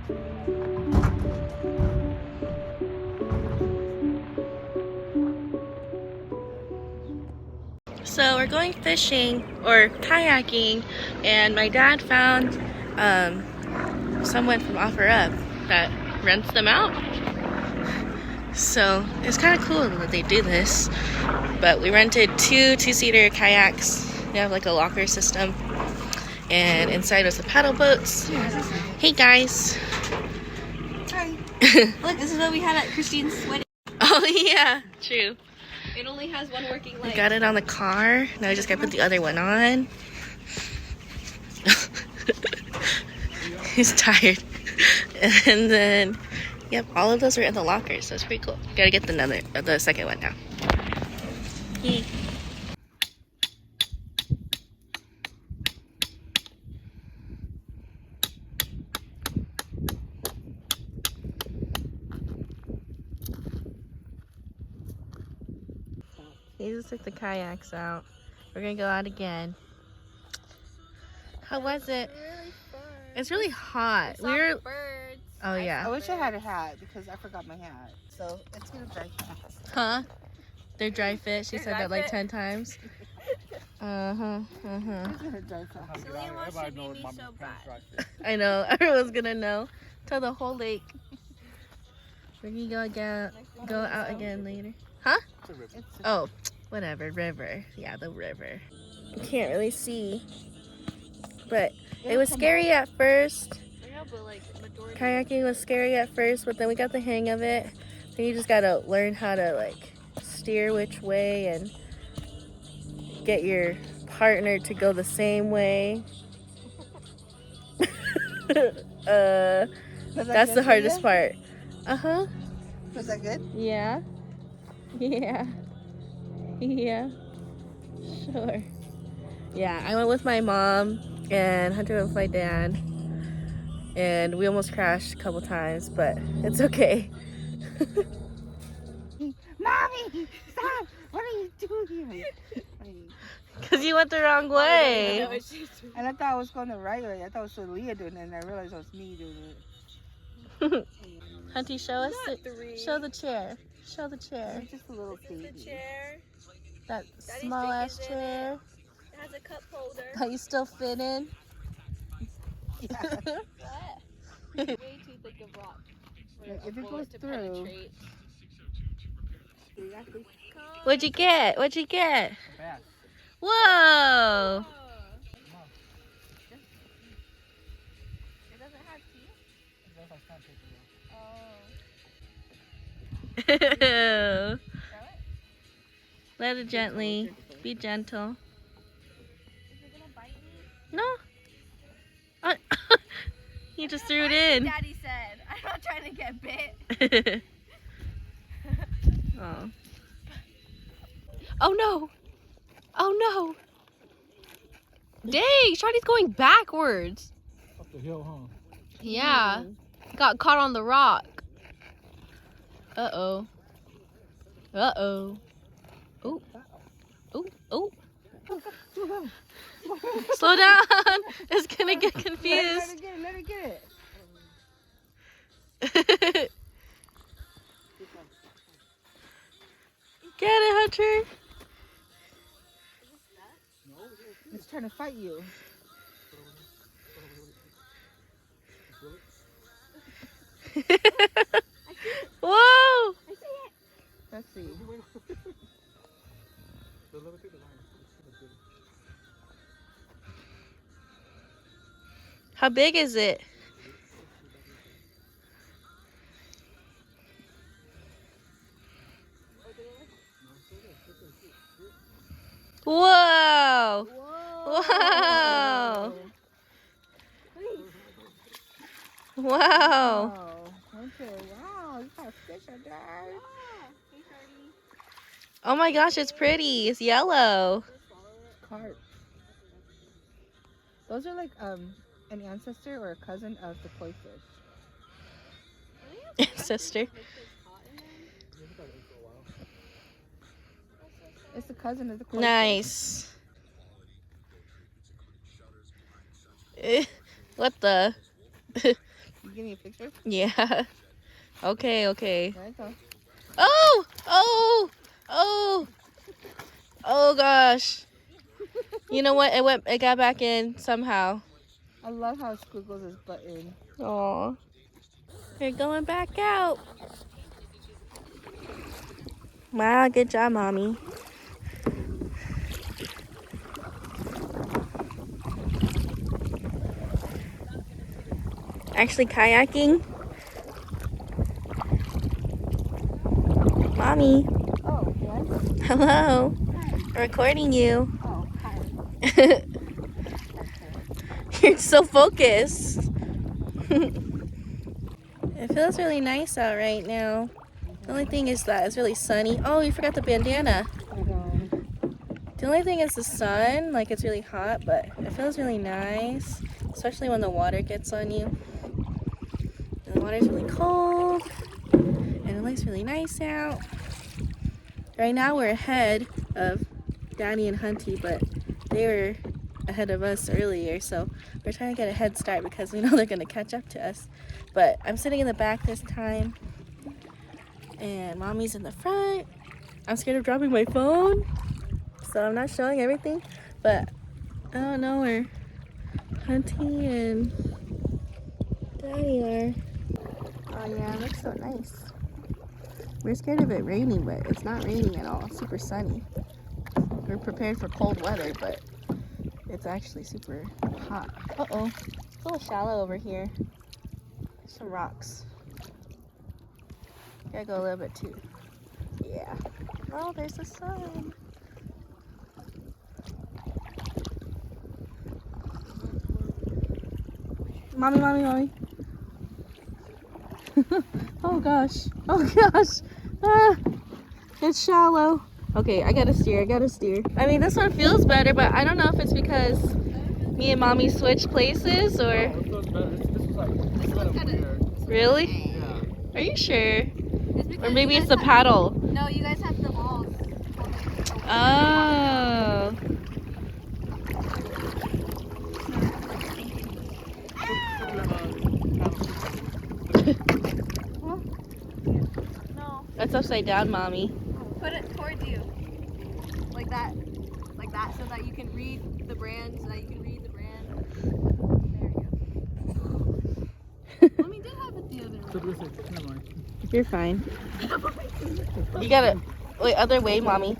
So we're going fishing or kayaking, and my dad found someone from OfferUp that rents them out. So it's kind of cool that they do this. But we rented two-seater kayaks. They have like a locker system, and inside was the paddle boats. Hey guys. Hi. Look, this is what we had at Christine's wedding. Oh yeah, true. It only has one working leg. We got it on the car. Now I just gotta put the other one on. He's tired. And then, yep, all of those are in the locker, so it's pretty cool. Gotta get the second one now. Yay. He just took the kayaks out. We're gonna go out again. How was it? Really fun. It's really hot. We saw birds. Oh yeah. I wish I had a hat because I forgot my hat. So it's gonna dry fast. Huh? They're dry fit. She They're said dry that like fit? 10 times. Uh-huh. Uh-huh. It's gonna dry fast. Celine wants to be me so bad. I know. Everyone's gonna know. Tell the whole lake. We're gonna go out again later. Huh? Oh, whatever. River. Yeah, the river. You can't really see. But it was scary at first. I know, but like majority. Kayaking was scary at first, but then we got the hang of it. Then you just gotta learn how to like steer which way and get your partner to go the same way. That's the hardest part. Uh-huh. Was that good? Yeah. Yeah. Yeah. Sure. Yeah, I went with my mom and Hunter went with my dad. And we almost crashed a couple times, but it's okay. Mommy, stop! What are you doing? Because you went the wrong way. And I thought I was going the right way. I thought it was Leah doing it, and I realized it was me doing it. Hunty, show us show the chair. Show the chair. It's just a little baby. The chair. That Daddy's small ass drinking chair It has a cup holder. that you still fit in. What? Way too thick of rock. If it goes through. What'd you get? What'd you get? Bass. Whoa! It doesn't have teeth? Oh. Let it gently. Be gentle. Is it gonna bite me? No. You just threw it in. Daddy said. I'm not trying to get bit. Oh. Oh no. Oh no. Dang, Shawty's going backwards. Up the hill, huh? Yeah. Got caught on the rock. Uh-oh. Uh-oh. Oh. Oh. Oh. Slow down. It's gonna get confused. Let her get it. Get it, Hunter. It's trying to fight you. Whoa! Let's see. How big is it? Whoa! Wow! Wow! Okay, wow, you got a fish on there. Oh my gosh, it's pretty. It's yellow. Carp. Those are like an ancestor or a cousin of the koi fish. Sister. It's the cousin of the koi Nice. What the? You getting a picture? Yeah. Okay, okay. There you go. Oh! Oh! Oh! Oh gosh. You know what? It got back in somehow. I love how it squiggles his butt in. Aw. You're going back out. Wow, good job, Mommy. Actually kayaking. Mommy. Oh, yes? Hello. I'm recording you. Oh, hi. You're so focused. It feels really nice out right now. The only thing is that it's really sunny. Oh, you forgot the bandana. The only thing is the sun. Like, it's really hot, but it feels really nice. Especially when the water gets on you. And the water's really cold. And it looks really nice out. Right now we're ahead of Daddy and Hunty, but they were ahead of us earlier, so we're trying to get a head start because we know they're gonna catch up to us. But I'm sitting in the back this time, and Mommy's in the front. I'm scared of dropping my phone, so I'm not showing everything, but I don't know where Hunty and Daddy are. Oh yeah, it looks so nice. We're scared of it raining, but it's not raining at all. It's super sunny. We're prepared for cold weather, but it's actually super hot. Uh-oh. It's a little shallow over here. There's some rocks. Gotta go a little bit too. Yeah. Oh, there's the sun. Mommy, mommy, mommy. Oh gosh. Oh gosh. Ah, it's shallow. Okay, I gotta steer. I mean, this one feels better, but I don't know if it's because me and Mommy switched places or... It feels better. This is kind of weird. Really? Yeah. Are you sure? It's Or maybe it's the paddle. No, you guys have the balls. Oh. No, That's upside down, Mommy. put it towards you. Like that, so that you can read the brand, There you go. Mommy did have it the other way. So this is, never mind. You're fine. You gotta... Wait, other way, Mommy.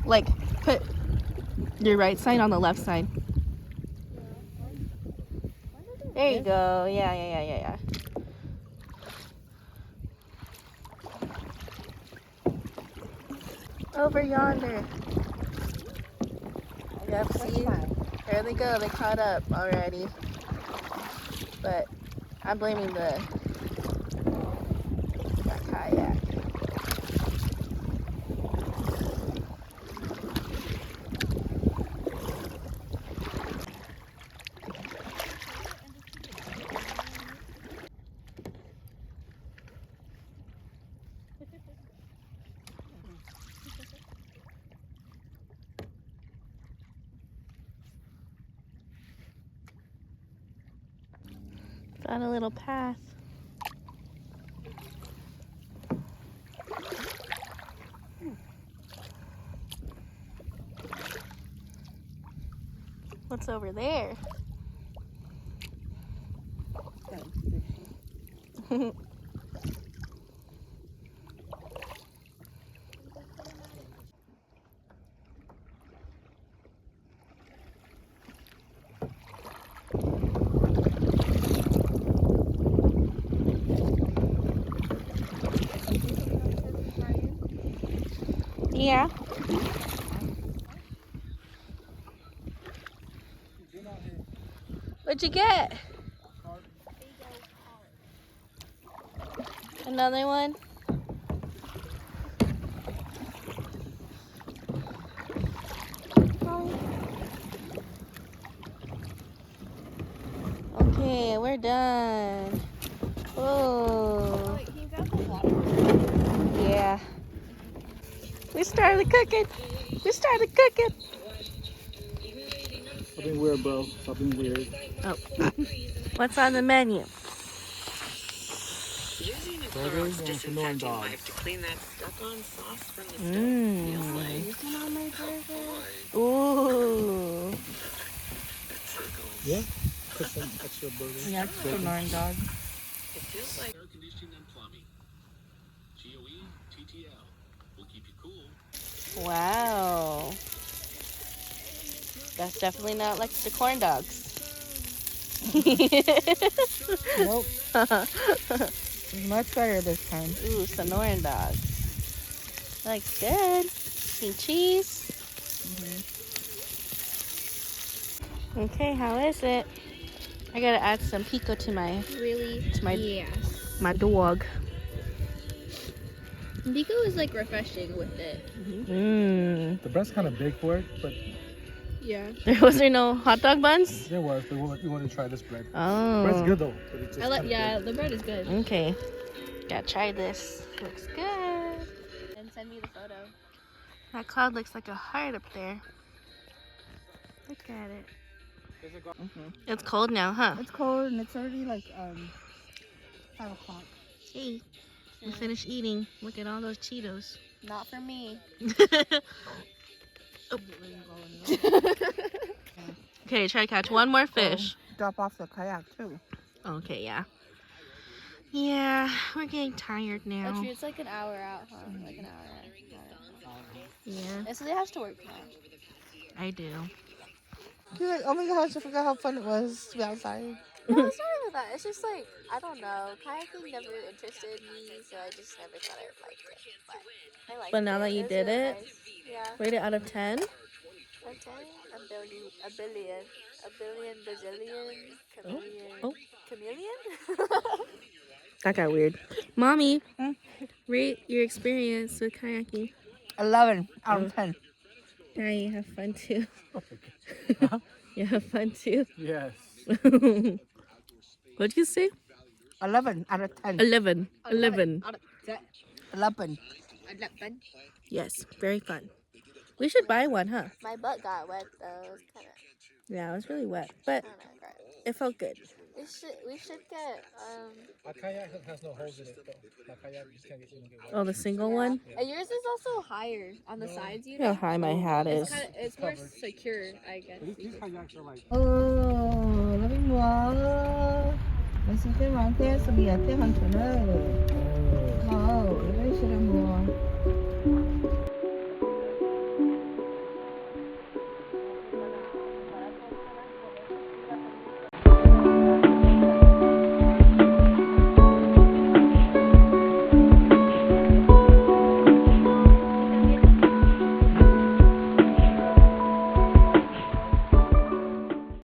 Like, put your right side on the left side. There you go. Yeah. Over yonder. Yep, see? There they go. They caught up already. But I'm blaming that kayak. Found a little path. What's over there? Yeah. What'd you get? Another one? Okay, we're done. Whoa. Wait, can you grab the water? Yeah. We started cooking. Stop being weird, bro. Stop being weird. Oh. What's on the menu? Using a Burgers Clorox and disinfecting dogs. wipe to clean that stuck-on sauce from the stove feels like Ooh. Yeah. Put some extra burgers. Yeah, Sonoran dog. it feels like Air conditioning and plumbing. GOE, TTL. Will keep you cool. Wow. That's definitely not like the corn dogs. Nope. Much better this time. Ooh, Sonoran dogs. Looks good. Some cheese. Okay, how is it? I gotta add some pico to my Really? my- my dog. Pico is like refreshing with it. Mmm. The bread's kind of big for it, but Yeah. Was there no hot dog buns? there was. But we wanted to try this bread. Oh. Bread's good though. But it's just kinda The bread is good. Okay. Gotta try this. Looks good. And send me the photo. That cloud looks like a heart up there. Look at it. It's cold now, huh? It's cold and it's already like 5 o'clock. Hey, we finished eating. Look at all those Cheetos. Not for me. Okay, try to catch one more fish. Drop off the kayak too. Okay, yeah. Yeah, we're getting tired now. Actually, it's like an hour out, huh? Like an hour out. Yeah, And so they have to work tomorrow. I do. You're like, oh my gosh, I forgot how fun it was to be outside. No, it's not even that. It's just like, I don't know. Kayaking never interested me, so I just never thought I would like it. But I like it. But now that you It's did really it? nice. Yeah. Rate it out of 10? Okay. A billion. A billion Brazilian. Chameleon. Oh. Chameleon? That got weird. Mommy, Hmm? rate your experience with kayaking. 11 out of 10. Yeah, you have fun too. Huh? You have fun too. Yes. What'd you say? 11 out of 10. 11. 11. 11. Yes, very fun. We should buy one, huh? My butt got wet though. It was kind of, Yeah, it was really wet, but gross. it felt good. We should get My kayak has no holes in it though. My kayak just can't get wet. Oh, the single one? and yours is also higher on the sides, you Look how know. high my hat is. It's more secure, I guess. These kayaks are like Oh, let me more. Let's see if they're right there. So we are there on tonight. Oh, very sure more.